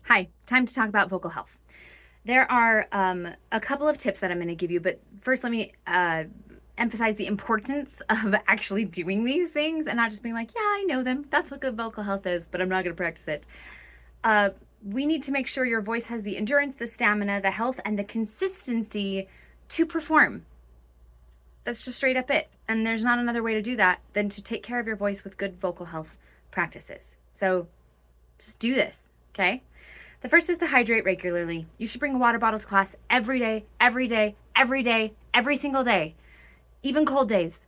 Hi, time to talk about vocal health. There are a couple of tips that I'm going to give you, but first let me emphasize the importance of actually doing these things and not just being like, yeah, I know them. That's what good vocal health is, but I'm not going to practice it. We need to make sure your voice has the endurance, the stamina, the health, and the consistency to perform. That's just straight up it. And there's not another way to do that than to take care of your voice with good vocal health practices. So just do this, okay? The first is to hydrate regularly. You should bring a water bottle to class every day, every day, every day, every single day, even cold days.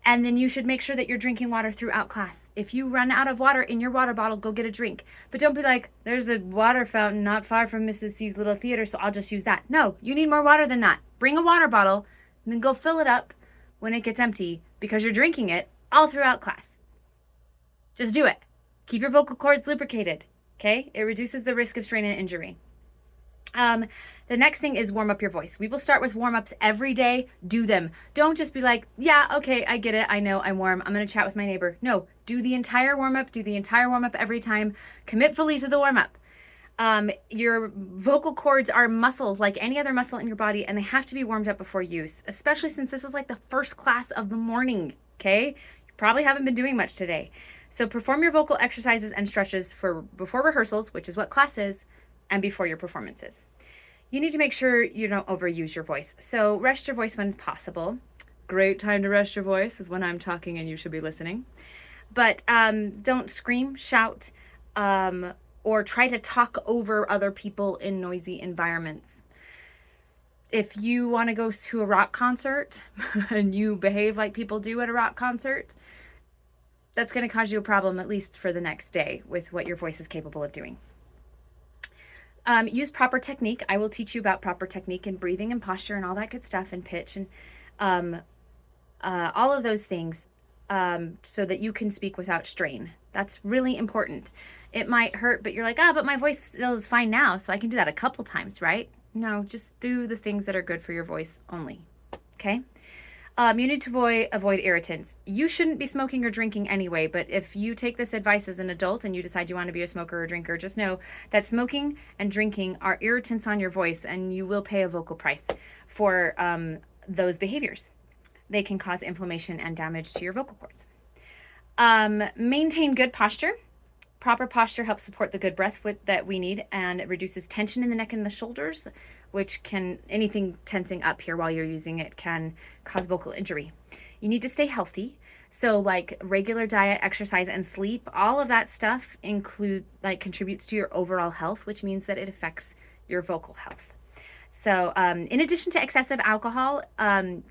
And then you should make sure that you're drinking water throughout class. If you run out of water in your water bottle, go get a drink. But don't be like, there's a water fountain not far from Mrs. C's little theater, so I'll just use that. No, you need more water than that. Bring a water bottle and then go fill it up when it gets empty because you're drinking it all throughout class. Just do it. Keep your vocal cords lubricated. Okay, it reduces the risk of strain and injury. The next thing is warm up your voice. We will start with warm-ups every day. Do them. Don't just be like, yeah, okay, I get it. I know I'm warm. I'm going to chat with my neighbor. No, do the entire warm-up. Do the entire warm-up every time. Commit fully to the warm-up. Your vocal cords are muscles like any other muscle in your body, and they have to be warmed up before use, especially since this is like the first class of the morning, okay? You probably haven't been doing much today. So perform your vocal exercises and stretches before rehearsals, which is what class is, and before your performances. You need to make sure you don't overuse your voice. So rest your voice when possible. Great time to rest your voice is when I'm talking and you should be listening. But don't scream, shout, or try to talk over other people in noisy environments. If you want to go to a rock concert and you behave like people do at a rock concert, that's going to cause you a problem, at least for the next day, with what your voice is capable of doing. Use proper technique. I will teach you about proper technique and breathing and posture and all that good stuff and pitch and all of those things so that you can speak without strain. That's really important. It might hurt, but you're like, but my voice still is fine now, so I can do that a couple times, right? No, just do the things that are good for your voice only, okay? You need to avoid irritants. You shouldn't be smoking or drinking anyway, but if you take this advice as an adult and you decide you want to be a smoker or drinker, just know that smoking and drinking are irritants on your voice, and you will pay a vocal price for those behaviors. They can cause inflammation and damage to your vocal cords. Maintain good posture. Proper posture helps support the good breath that we need, and it reduces tension in the neck and the shoulders, which anything tensing up here while you're using it can cause vocal injury. You need to stay healthy. So like regular diet, exercise, and sleep, all of that stuff contributes to your overall health, which means that it affects your vocal health. So in addition to excessive alcohol,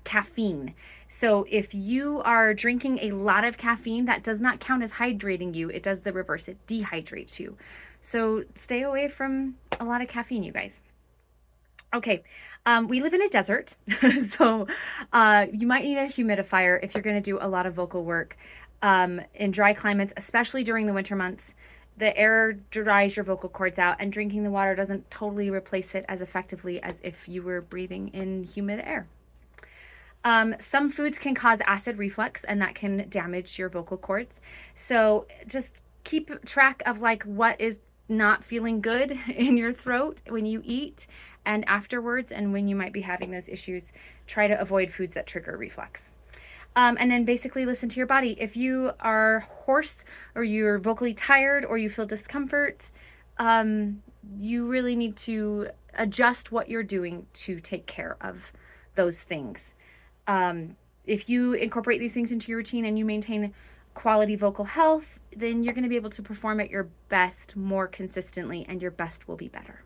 caffeine. So if you are drinking a lot of caffeine, that does not count as hydrating you. It does the reverse. It dehydrates you. So stay away from a lot of caffeine, you guys. Okay, we live in a desert, so you might need a humidifier if you're going to do a lot of vocal work in dry climates, especially during the winter months. The air dries your vocal cords out, and drinking the water doesn't totally replace it as effectively as if you were breathing in humid air. Some foods can cause acid reflux, and that can damage your vocal cords. So just keep track of what is not feeling good in your throat when you eat and afterwards, and when you might be having those issues. Try to avoid foods that trigger reflux. And then basically listen to your body. If you are hoarse or you're vocally tired or you feel discomfort, you really need to adjust what you're doing to take care of those things. If you incorporate these things into your routine and you maintain quality vocal health, then you're going to be able to perform at your best more consistently, and your best will be better.